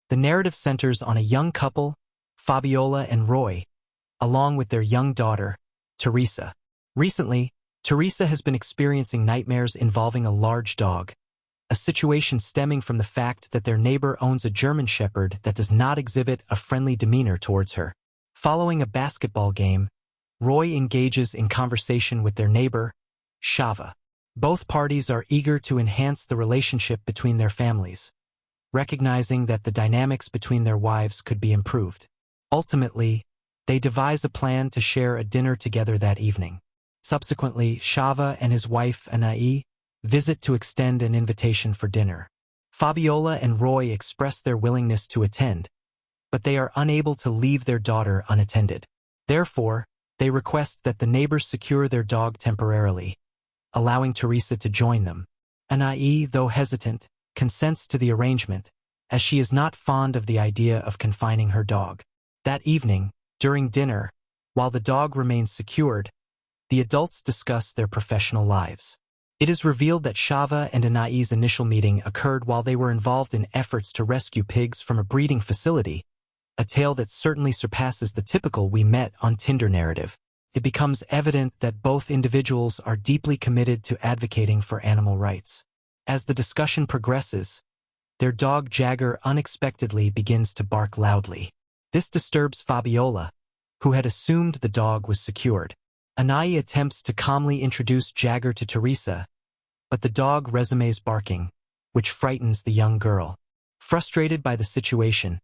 The narrative centers on a young couple, Fabiola and Roy, along with their young daughter, Teresa. Recently, Teresa has been experiencing nightmares involving a large dog, a situation stemming from the fact that their neighbor owns a German Shepherd that does not exhibit a friendly demeanor towards her. Following a basketball game, Roy engages in conversation with their neighbor, Shava. Both parties are eager to enhance the relationship between their families, recognizing that the dynamics between their wives could be improved. Ultimately, they devise a plan to share a dinner together that evening. Subsequently, Shava and his wife, Anai, visit to extend an invitation for dinner. Fabiola and Roy express their willingness to attend, but they are unable to leave their daughter unattended. Therefore, they request that the neighbors secure their dog temporarily, allowing Teresa to join them. Anai, though hesitant, consents to the arrangement, as she is not fond of the idea of confining her dog. That evening, during dinner, while the dog remains secured, the adults discuss their professional lives. It is revealed that Shava and Anai's initial meeting occurred while they were involved in efforts to rescue pigs from a breeding facility, a tale that certainly surpasses the typical "we met on Tinder" narrative. It becomes evident that both individuals are deeply committed to advocating for animal rights. As the discussion progresses, their dog Jagger unexpectedly begins to bark loudly. This disturbs Fabiola, who had assumed the dog was secured. Anai attempts to calmly introduce Jagger to Teresa, but the dog resumes barking, which frightens the young girl. Frustrated by the situation,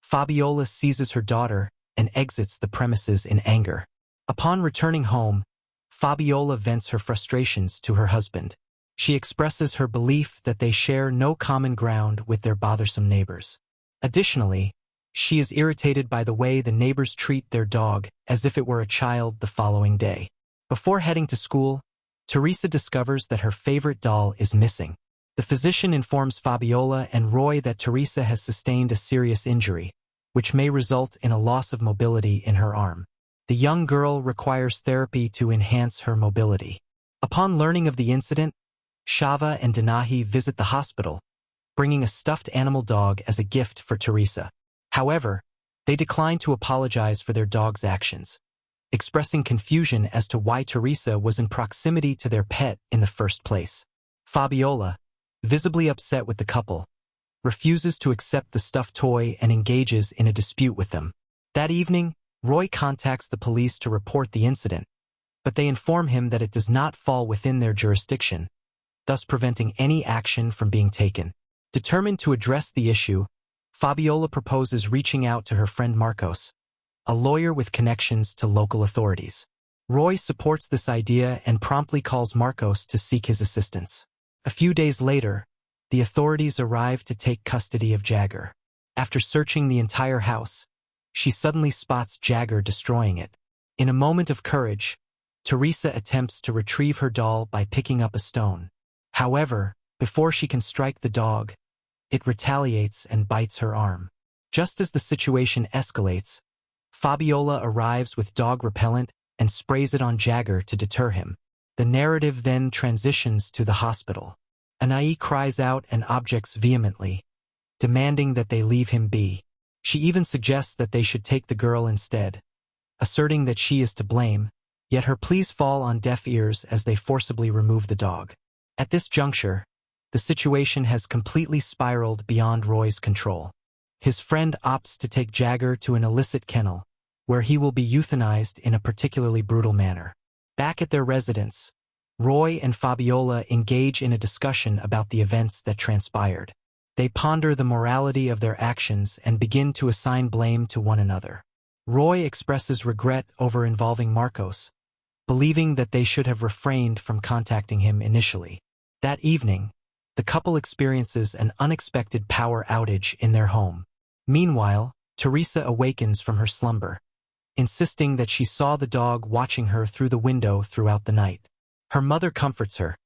Fabiola seizes her daughter and exits the premises in anger. Upon returning home, Fabiola vents her frustrations to her husband. She expresses her belief that they share no common ground with their bothersome neighbors. Additionally, she is irritated by the way the neighbors treat their dog as if it were a child the following day. Before heading to school, Teresa discovers that her favorite doll is missing. The physician informs Fabiola and Roy that Teresa has sustained a serious injury, which may result in a loss of mobility in her arm. The young girl requires therapy to enhance her mobility. Upon learning of the incident, Shava and Danahi visit the hospital, bringing a stuffed animal dog as a gift for Teresa. However, they decline to apologize for their dog's actions, expressing confusion as to why Teresa was in proximity to their pet in the first place. Fabiola, visibly upset with the couple, refuses to accept the stuffed toy and engages in a dispute with them. That evening, Roy contacts the police to report the incident, but they inform him that it does not fall within their jurisdiction, thus preventing any action from being taken. Determined to address the issue, Fabiola proposes reaching out to her friend Marcos, a lawyer with connections to local authorities. Roy supports this idea and promptly calls Marcos to seek his assistance. A few days later, the authorities arrive to take custody of Jagger. After searching the entire house, she suddenly spots Jagger destroying it. In a moment of courage, Teresa attempts to retrieve her doll by picking up a stone. However, before she can strike the dog, it retaliates and bites her arm. Just as the situation escalates, Fabiola arrives with dog repellent and sprays it on Jagger to deter him. The narrative then transitions to the hospital. Anai cries out and objects vehemently, demanding that they leave him be. She even suggests that they should take the girl instead, asserting that she is to blame, yet her pleas fall on deaf ears as they forcibly remove the dog. At this juncture, the situation has completely spiraled beyond Roy's control. His friend opts to take Jagger to an illicit kennel, where he will be euthanized in a particularly brutal manner. Back at their residence, Roy and Fabiola engage in a discussion about the events that transpired. They ponder the morality of their actions and begin to assign blame to one another. Roy expresses regret over involving Marcos, believing that they should have refrained from contacting him initially. That evening, the couple experiences an unexpected power outage in their home. Meanwhile, Teresa awakens from her slumber, insisting that she saw the dog watching her through the window throughout the night. Her mother comforts her,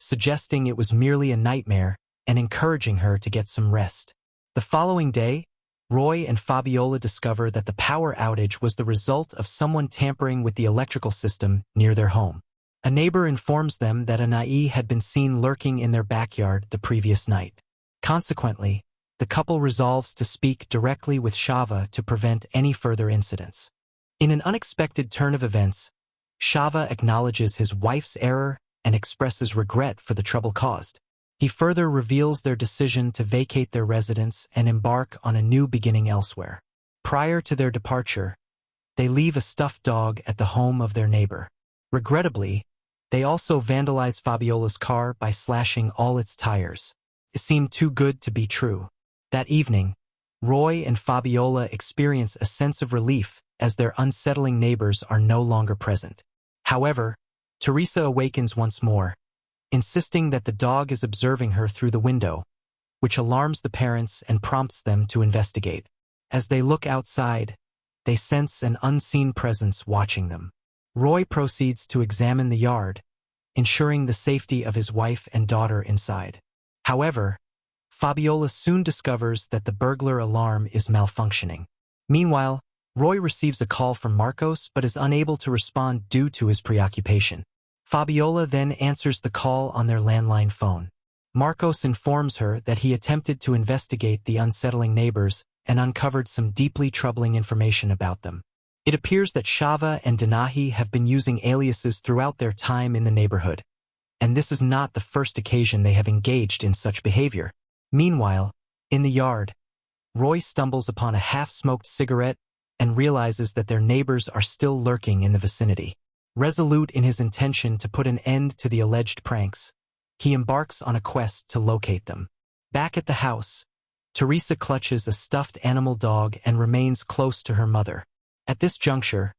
suggesting it was merely a nightmare and encouraging her to get some rest. The following day, Roy and Fabiola discover that the power outage was the result of someone tampering with the electrical system near their home. A neighbor informs them that Anai had been seen lurking in their backyard the previous night. Consequently, the couple resolves to speak directly with Shava to prevent any further incidents. In an unexpected turn of events, Shava acknowledges his wife's error and expresses regret for the trouble caused. He further reveals their decision to vacate their residence and embark on a new beginning elsewhere. Prior to their departure, they leave a stuffed dog at the home of their neighbor. Regrettably, they also vandalize Fabiola's car by slashing all its tires. It seemed too good to be true. That evening, Roy and Fabiola experience a sense of relief as their unsettling neighbors are no longer present. However, Teresa awakens once more, insisting that the dog is observing her through the window, which alarms the parents and prompts them to investigate. As they look outside, they sense an unseen presence watching them. Roy proceeds to examine the yard, ensuring the safety of his wife and daughter inside. However, Fabiola soon discovers that the burglar alarm is malfunctioning. Meanwhile, Roy receives a call from Marcos but is unable to respond due to his preoccupation. Fabiola then answers the call on their landline phone. Marcos informs her that he attempted to investigate the unsettling neighbors and uncovered some deeply troubling information about them. It appears that Shava and Denahi have been using aliases throughout their time in the neighborhood, and this is not the first occasion they have engaged in such behavior. Meanwhile, in the yard, Roy stumbles upon a half-smoked cigarette and realizes that their neighbors are still lurking in the vicinity. Resolute in his intention to put an end to the alleged pranks, he embarks on a quest to locate them. Back at the house, Teresa clutches a stuffed animal dog and remains close to her mother. At this juncture,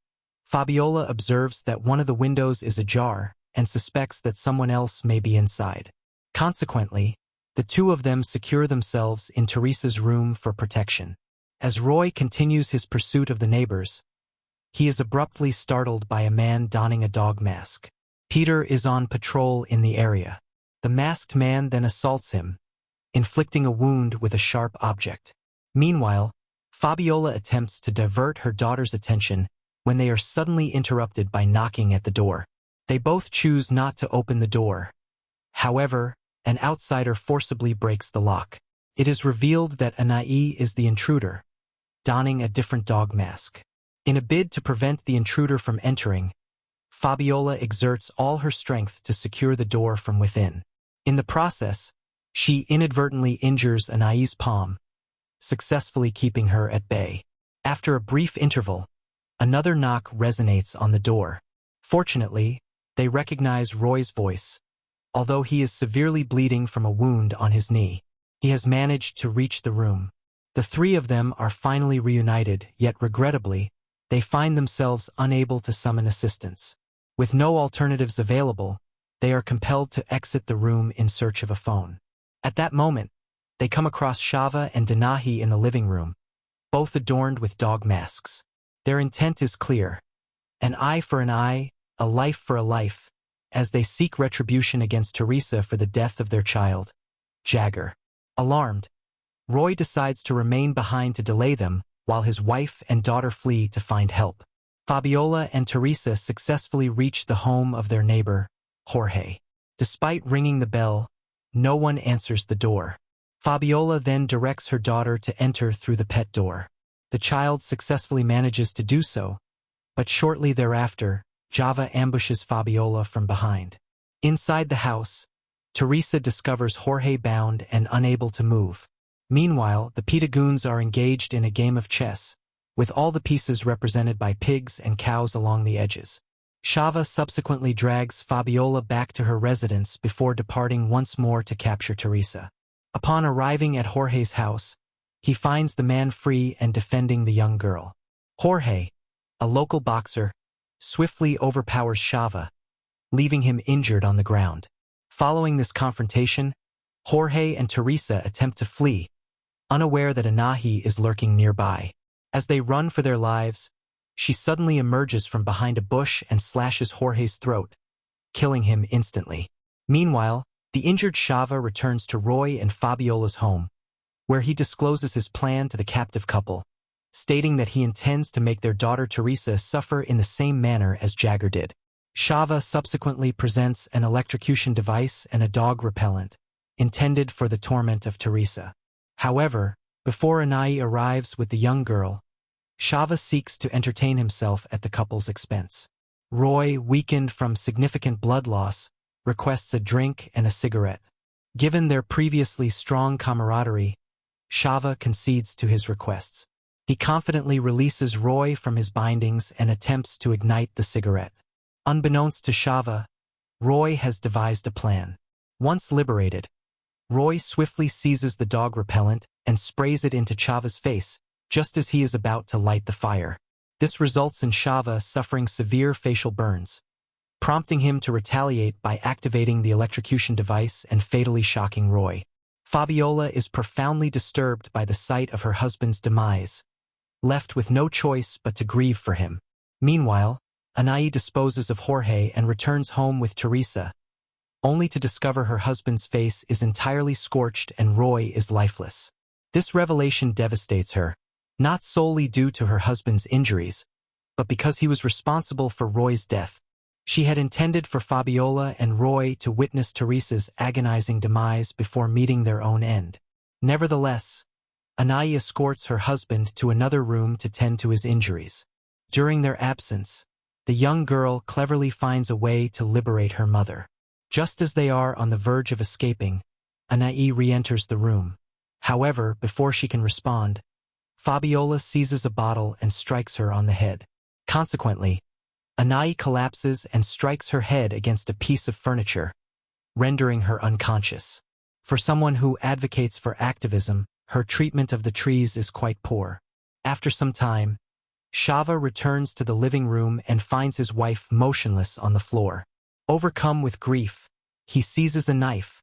Fabiola observes that one of the windows is ajar and suspects that someone else may be inside. Consequently, the two of them secure themselves in Teresa's room for protection. As Roy continues his pursuit of the neighbors, he is abruptly startled by a man donning a dog mask. Peter is on patrol in the area. The masked man then assaults him, inflicting a wound with a sharp object. Meanwhile, Fabiola attempts to divert her daughter's attention when they are suddenly interrupted by knocking at the door. They both choose not to open the door. However, an outsider forcibly breaks the lock. It is revealed that Anai is the intruder, donning a different dog mask. In a bid to prevent the intruder from entering, Fabiola exerts all her strength to secure the door from within. In the process, she inadvertently injures Anai's palm, successfully keeping her at bay. After a brief interval, another knock resonates on the door. Fortunately, they recognize Roy's voice. Although he is severely bleeding from a wound on his knee, he has managed to reach the room. The three of them are finally reunited, yet regrettably, they find themselves unable to summon assistance. With no alternatives available, they are compelled to exit the room in search of a phone. At that moment, they come across Shava and Denahi in the living room, both adorned with dog masks. Their intent is clear: an eye for an eye, a life for a life, as they seek retribution against Teresa for the death of their child, Jagger. Alarmed, Roy decides to remain behind to delay them while his wife and daughter flee to find help. Fabiola and Teresa successfully reach the home of their neighbor, Jorge. Despite ringing the bell, no one answers the door. Fabiola then directs her daughter to enter through the pet door. The child successfully manages to do so, but shortly thereafter, Java ambushes Fabiola from behind. Inside the house, Teresa discovers Jorge bound and unable to move. Meanwhile, the Pitagoons are engaged in a game of chess, with all the pieces represented by pigs and cows along the edges. Shava subsequently drags Fabiola back to her residence before departing once more to capture Teresa. Upon arriving at Jorge's house, he finds the man free and defending the young girl. Jorge, a local boxer, swiftly overpowers Shava, leaving him injured on the ground. Following this confrontation, Jorge and Teresa attempt to flee, unaware that Anahi is lurking nearby. As they run for their lives, she suddenly emerges from behind a bush and slashes Jorge's throat, killing him instantly. Meanwhile, the injured Shava returns to Roy and Fabiola's home, where he discloses his plan to the captive couple, stating that he intends to make their daughter Teresa suffer in the same manner as Jagger did. Shava subsequently presents an electrocution device and a dog repellent, intended for the torment of Teresa. However, before Anai arrives with the young girl, Shava seeks to entertain himself at the couple's expense. Roy, weakened from significant blood loss, requests a drink and a cigarette. Given their previously strong camaraderie, Shava concedes to his requests. He confidently releases Roy from his bindings and attempts to ignite the cigarette. Unbeknownst to Shava, Roy has devised a plan. Once liberated, Roy swiftly seizes the dog repellent and sprays it into Shava's face, just as he is about to light the fire. This results in Shava suffering severe facial burns, prompting him to retaliate by activating the electrocution device and fatally shocking Roy. Fabiola is profoundly disturbed by the sight of her husband's demise, left with no choice but to grieve for him. Meanwhile, Anai disposes of Jorge and returns home with Teresa, only to discover her husband's face is entirely scorched and Roy is lifeless. This revelation devastates her, not solely due to her husband's injuries, but because he was responsible for Roy's death. She had intended for Fabiola and Roy to witness Teresa's agonizing demise before meeting their own end. Nevertheless, Anai escorts her husband to another room to tend to his injuries. During their absence, the young girl cleverly finds a way to liberate her mother. Just as they are on the verge of escaping, Anai re-enters the room. However, before she can respond, Fabiola seizes a bottle and strikes her on the head. Consequently, Anai collapses and strikes her head against a piece of furniture, rendering her unconscious. For someone who advocates for activism, her treatment of the trees is quite poor. After some time, Shava returns to the living room and finds his wife motionless on the floor. Overcome with grief, he seizes a knife,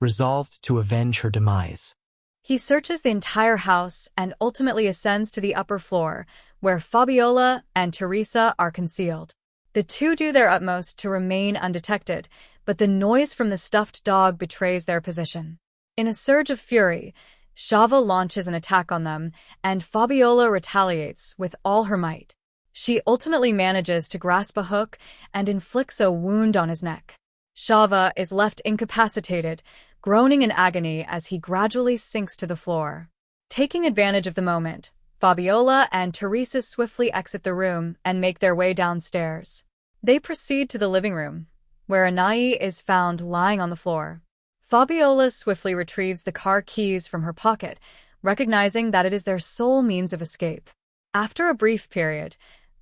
resolved to avenge her demise. He searches the entire house and ultimately ascends to the upper floor, where Fabiola and Teresa are concealed. The two do their utmost to remain undetected, but the noise from the stuffed dog betrays their position. In a surge of fury, Shava launches an attack on them, and Fabiola retaliates with all her might. She ultimately manages to grasp a hook and inflicts a wound on his neck. Shava is left incapacitated, groaning in agony as he gradually sinks to the floor. Taking advantage of the moment, Fabiola and Teresa swiftly exit the room and make their way downstairs. They proceed to the living room, where Anai is found lying on the floor. Fabiola swiftly retrieves the car keys from her pocket, recognizing that it is their sole means of escape. After a brief period,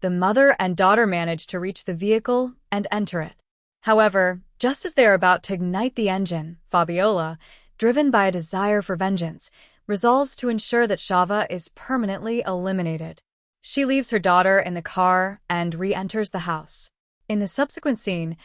the mother and daughter manage to reach the vehicle and enter it. However, just as they are about to ignite the engine, Fabiola, driven by a desire for vengeance, resolves to ensure that Shava is permanently eliminated. She leaves her daughter in the car and re-enters the house. In the subsequent scene,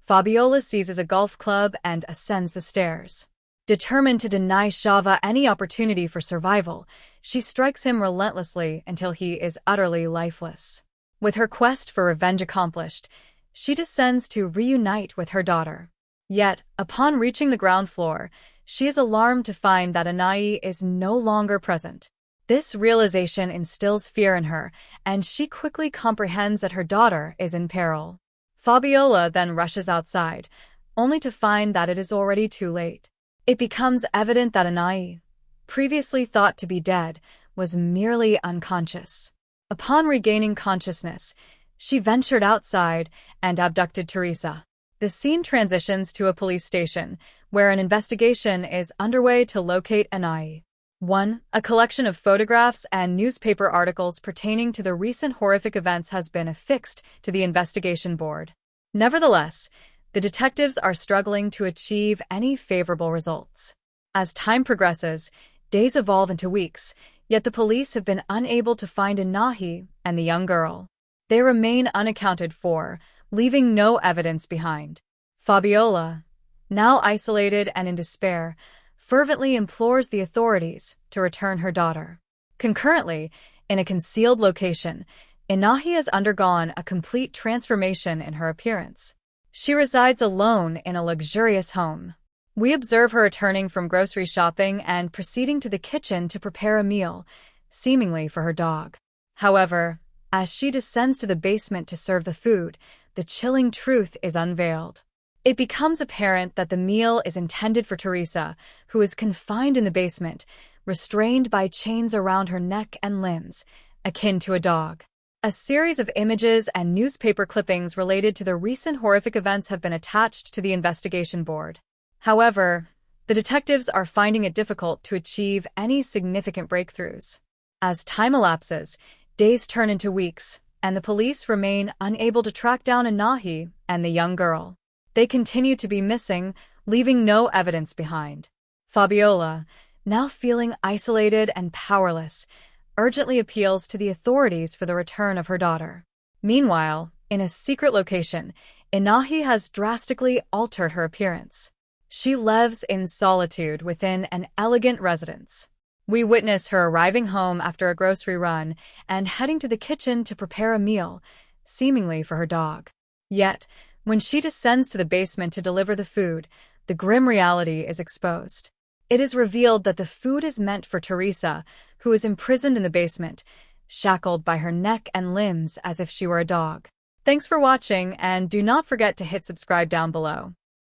Fabiola seizes a golf club and ascends the stairs. Determined to deny Shava any opportunity for survival, she strikes him relentlessly until he is utterly lifeless. With her quest for revenge accomplished, she descends to reunite with her daughter. Yet, upon reaching the ground floor, she is alarmed to find that Anai is no longer present. This realization instills fear in her, and she quickly comprehends that her daughter is in peril. Fabiola then rushes outside, only to find that it is already too late. It becomes evident that Anai, previously thought to be dead, was merely unconscious. Upon regaining consciousness, she ventured outside and abducted Teresa. The scene transitions to a police station, where an investigation is underway to locate Anai. 1. A collection of photographs and newspaper articles pertaining to the recent horrific events has been affixed to the investigation board. Nevertheless, the detectives are struggling to achieve any favorable results. As time progresses, days evolve into weeks, yet the police have been unable to find Anahi and the young girl. They remain unaccounted for, leaving no evidence behind. Fabiola, now isolated and in despair, fervently implores the authorities to return her daughter. Concurrently, in a concealed location, Anahi has undergone a complete transformation in her appearance. She resides alone in a luxurious home. We observe her returning from grocery shopping and proceeding to the kitchen to prepare a meal, seemingly for her dog. However, as she descends to the basement to serve the food, the chilling truth is unveiled. It becomes apparent that the meal is intended for Teresa, who is confined in the basement, restrained by chains around her neck and limbs, akin to a dog. A series of images and newspaper clippings related to the recent horrific events have been attached to the investigation board. However, the detectives are finding it difficult to achieve any significant breakthroughs. As time elapses, days turn into weeks, and the police remain unable to track down Anahi and the young girl. They continue to be missing, leaving no evidence behind. Fabiola, now feeling isolated and powerless, urgently appeals to the authorities for the return of her daughter. Meanwhile, in a secret location, Anahi has drastically altered her appearance. She lives in solitude within an elegant residence. We witness her arriving home after a grocery run and heading to the kitchen to prepare a meal, seemingly for her dog. Yet, when she descends to the basement to deliver the food, the grim reality is exposed. It is revealed that the food is meant for Teresa, who is imprisoned in the basement, shackled by her neck and limbs as if she were a dog. Thanks for watching, and do not forget to hit subscribe down below.